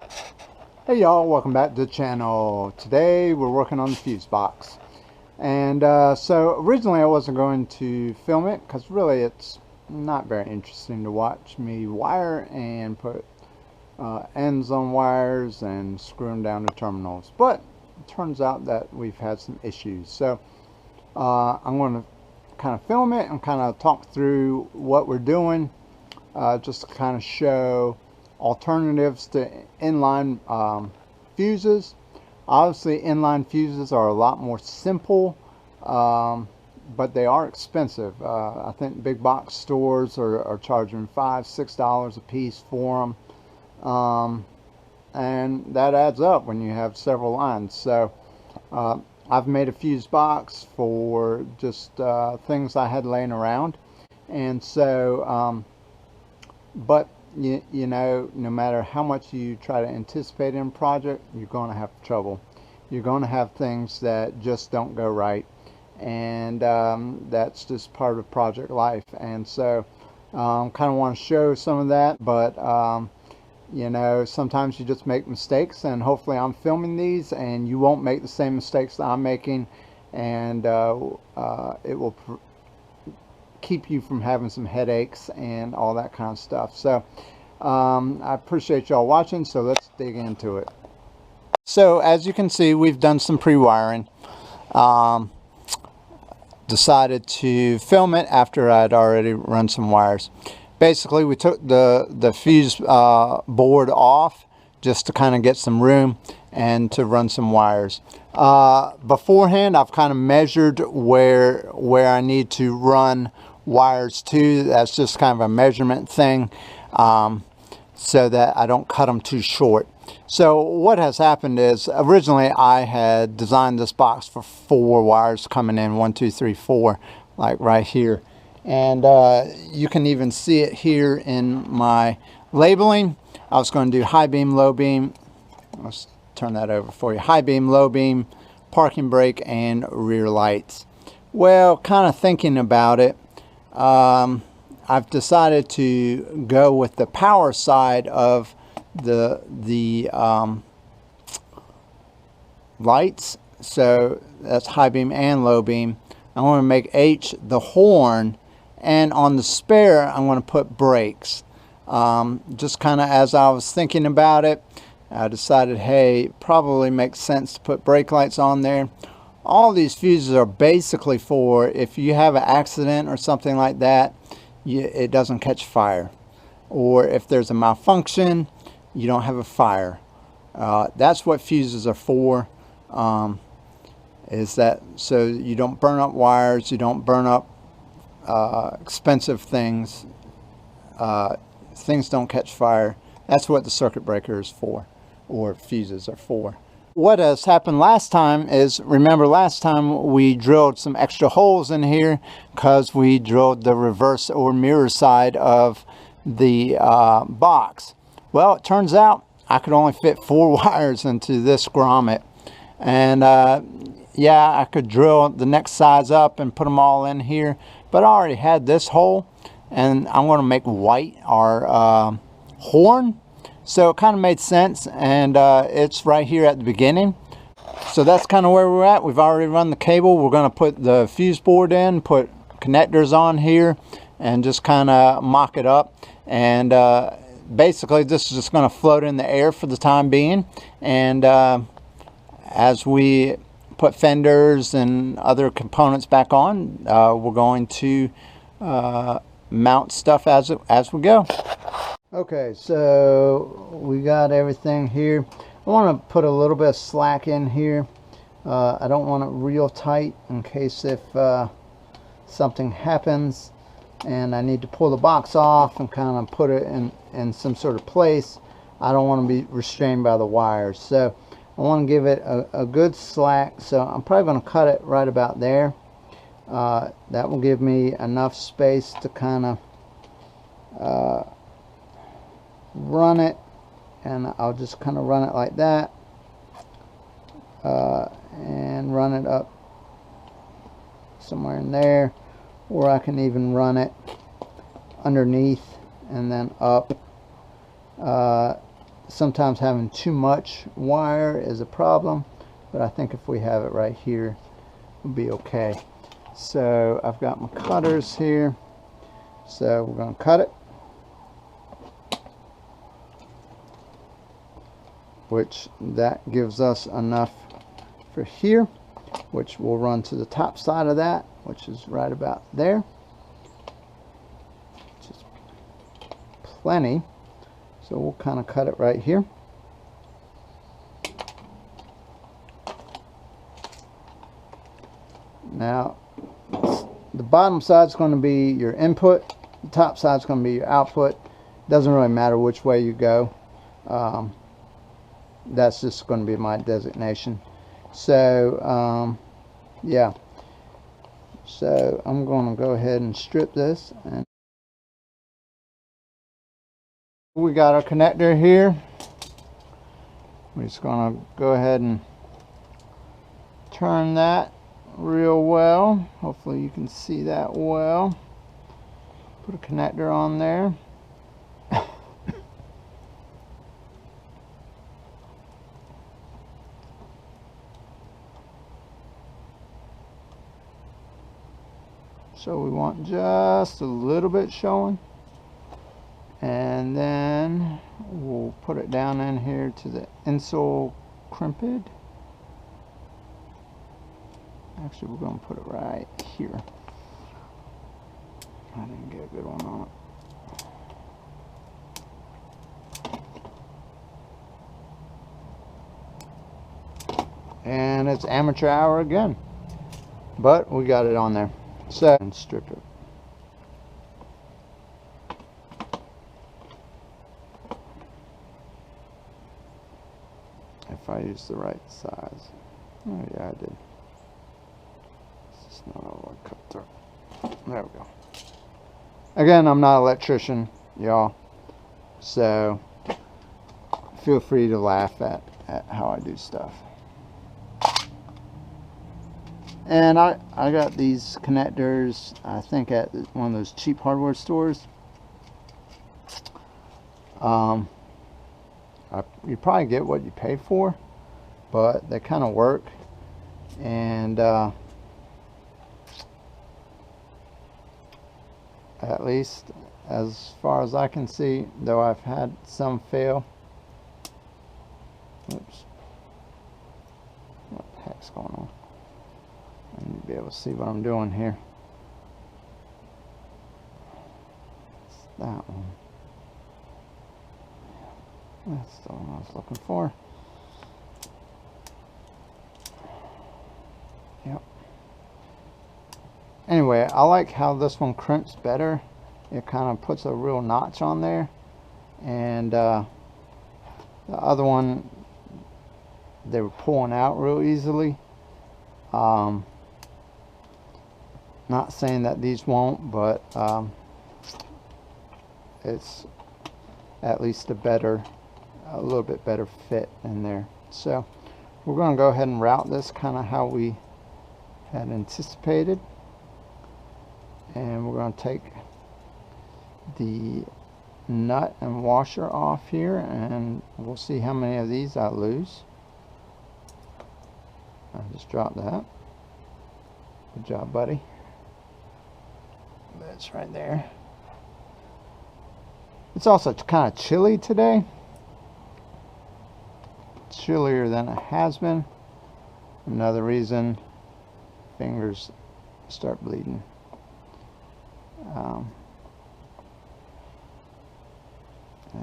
Hey y'all, welcome back to the channel. Today we're working on the fuse box. And so originally I wasn't going to film it because really it's not very interesting to watch me wire and put ends on wires and screw them down to terminals. But it turns out that we've had some issues. So I'm going to kind of film it and kind of talk through what we're doing, just to kind of show alternatives to inline fuses. Obviously inline fuses are a lot more simple, but they are expensive. I think big box stores are charging $5–6 a piece for them, and that adds up when you have several lines. So I've made a fuse box for just things I had laying around, and so but you know, no matter how much you try to anticipate in a project, you're going to have trouble. You're going to have things that just don't go right, and that's just part of project life. And so kind of want to show some of that, but you know, sometimes you just make mistakes, and hopefully I'm filming these and you won't make the same mistakes that I'm making, and it will keep you from having some headaches and all that kind of stuff. So I appreciate y'all watching, so let's dig into it. So as you can see, we've done some pre-wiring. Decided to film it after I'd already run some wires. Basically, we took the fuse board off just to kind of get some room and to run some wires. Beforehand, I've kind of measured where I need to run wires to. That's just kind of a measurement thing, so that I don't cut them too short. So what has happened is, originally I had designed this box for 4 wires coming in, 1, 2, 3, 4, like right here. And you can even see it here in my labeling. I was going to do high beam, low beam. Let's turn that over for you. High beam, low beam, parking brake, and rear lights. Well, kind of thinking about it, I've decided to go with the power side of the lights. So that's high beam and low beam. I want to make H the horn, and on the spare I'm going to put brakes. Just kind of as I was thinking about it, I decided, hey, probably makes sense to put brake lights on there. All these fuses are basically for if you have an accident or something like that, it doesn't catch fire, or if there's a malfunction, you don't have a fire. That's what fuses are for, is that so you don't burn up wires, you don't burn up expensive things, things don't catch fire. That's what the circuit breaker is for, or fuses are for. What has happened last time is, remember last time we drilled some extra holes in here because we drilled the reverse or mirror side of the box. Well, it turns out I could only fit 4 wires into this grommet, and yeah, I could drill the next size up and put them all in here, but I already had this hole, and I'm going to make white our horn. So it kind of made sense, and it's right here at the beginning. So that's kind of where we're at. We've already run the cable. We're going to put the fuse board in, put connectors on here, and just kind of mock it up. And basically this is just going to float in the air for the time being. And as we put fenders and other components back on, we're going to mount stuff as we go. Okay, so we got everything here. I want to put a little bit of slack in here. I don't want it real tight in case if something happens and I need to pull the box off and kind of put it in some sort of place. I don't want to be restrained by the wires. So I want to give it a good slack. So I'm probably going to cut it right about there. That will give me enough space to kind of run it, and I'll just kind of run it like that, and run it up somewhere in there, or I can even run it underneath and then up. sometimes having too much wire is a problem, but I think if we have it right here, we'll be okay. So I've got my cutters here, so we're going to cut it, which that gives us enough for here, which will run to the top side of that, which is right about there, which is plenty. So we'll kind of cut it right here. Now, the bottom side is going to be your input. The top side is going to be your output. Doesn't really matter which way you go. That's just going to be my designation. So, yeah. So I'm going to go ahead and strip this. And we got our connector here. We're just going to go ahead and turn that real well. Hopefully you can see that well. Put a connector on there. So we want just a little bit showing, and then we'll put it down in here to the insole crimped. Actually, we're going to put it right here. I didn't get a good one on it. And it's amateur hour again, but we got it on there. So, and strip it. If I use the right size. Oh yeah, I did. It's just not all cut through. There we go. Again, I'm not an electrician, y'all, so feel free to laugh at how I do stuff. And I got these connectors, I think, at one of those cheap hardware stores. You probably get what you pay for, but they kind of work. And at least as far as I can see, though I've had some fail. Oops. What the heck's going on? I need to be able to see what I'm doing here. It's that one. That's the one I was looking for. Yep. Anyway, I like how this one crimps better. It kind of puts a real notch on there. And the other one, they were pulling out real easily. Not saying that these won't, but it's at least a little bit better fit in there. So we're going to go ahead and route this kind of how we had anticipated, and we're going to take the nut and washer off here, and we'll see how many of these I lose. I just dropped that. Good job, buddy. That's right there. It's also kind of chilly today. Chillier than it has been. Another reason fingers start bleeding.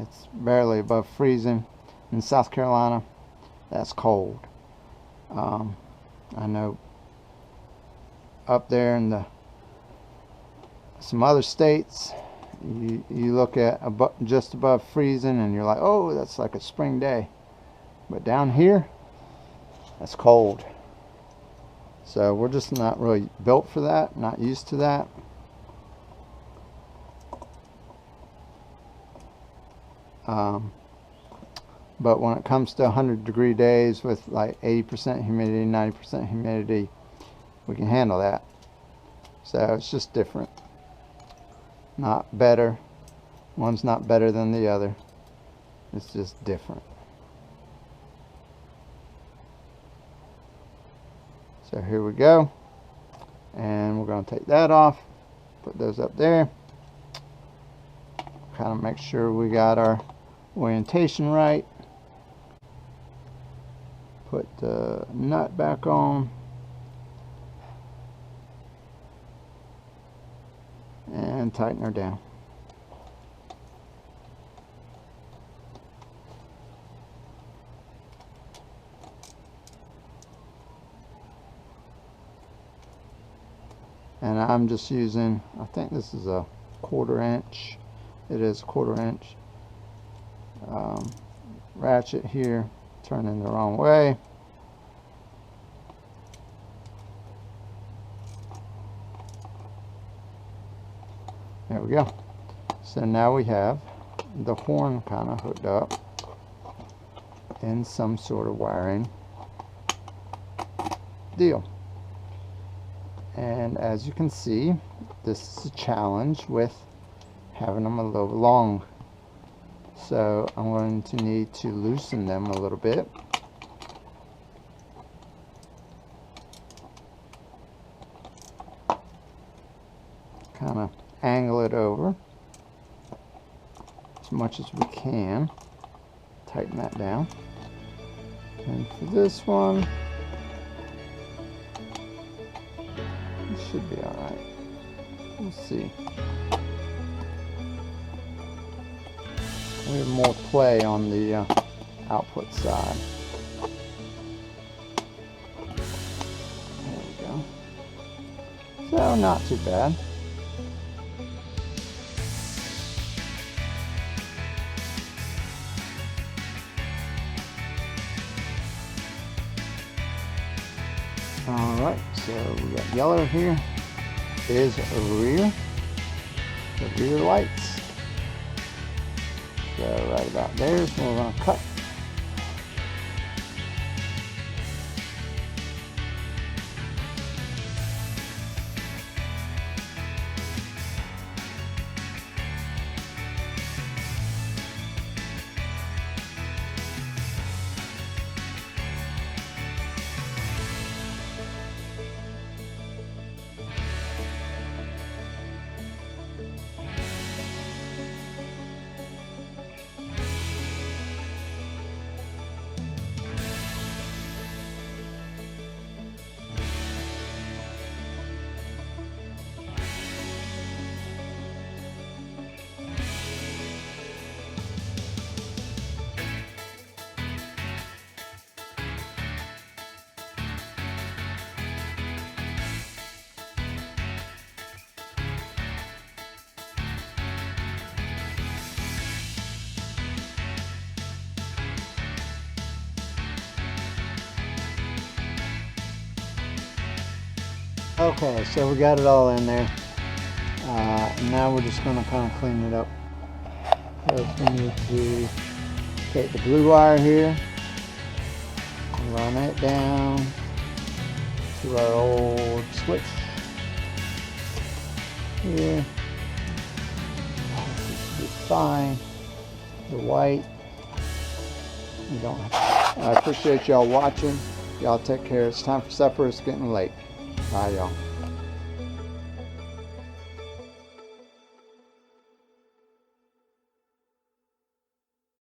It's barely above freezing. In South Carolina, that's cold. I know up there in some other states, you look at just above freezing and you're like, oh, that's like a spring day. But down here, that's cold. So we're just not really built for that, not used to that. But when it comes to 100-degree days with like 80% humidity, 90% humidity, we can handle that. So it's just different. Not better. One's not better than the other. It's just different. So here we go. And we're going to take that off. Put those up there. Kind of make sure we got our orientation right. Put the nut back on. And tighten her down. And I'm just using, I think this is a 1/4 inch. It is 1/4 inch ratchet here, turning the wrong way. There we go. So now we have the horn kind of hooked up in some sort of wiring deal. And as you can see, this is a challenge with having them a little long. So I'm going to need to loosen them a little bit. Kind of angle it over as much as we can. Tighten that down. And for this one, it should be alright. We'll see. We have more play on the output side. There we go. So not too bad. Alright, so we got yellow here. Is the rear lights. So right about there is where we're going to cut. Okay, so we got it all in there. Now we're just going to kind of clean it up. First we need to take the blue wire here, run it down to our old switch here. This should be fine. The white, you don't have to. I appreciate y'all watching. Y'all take care. It's time for supper. It's getting late. Bye, y'all.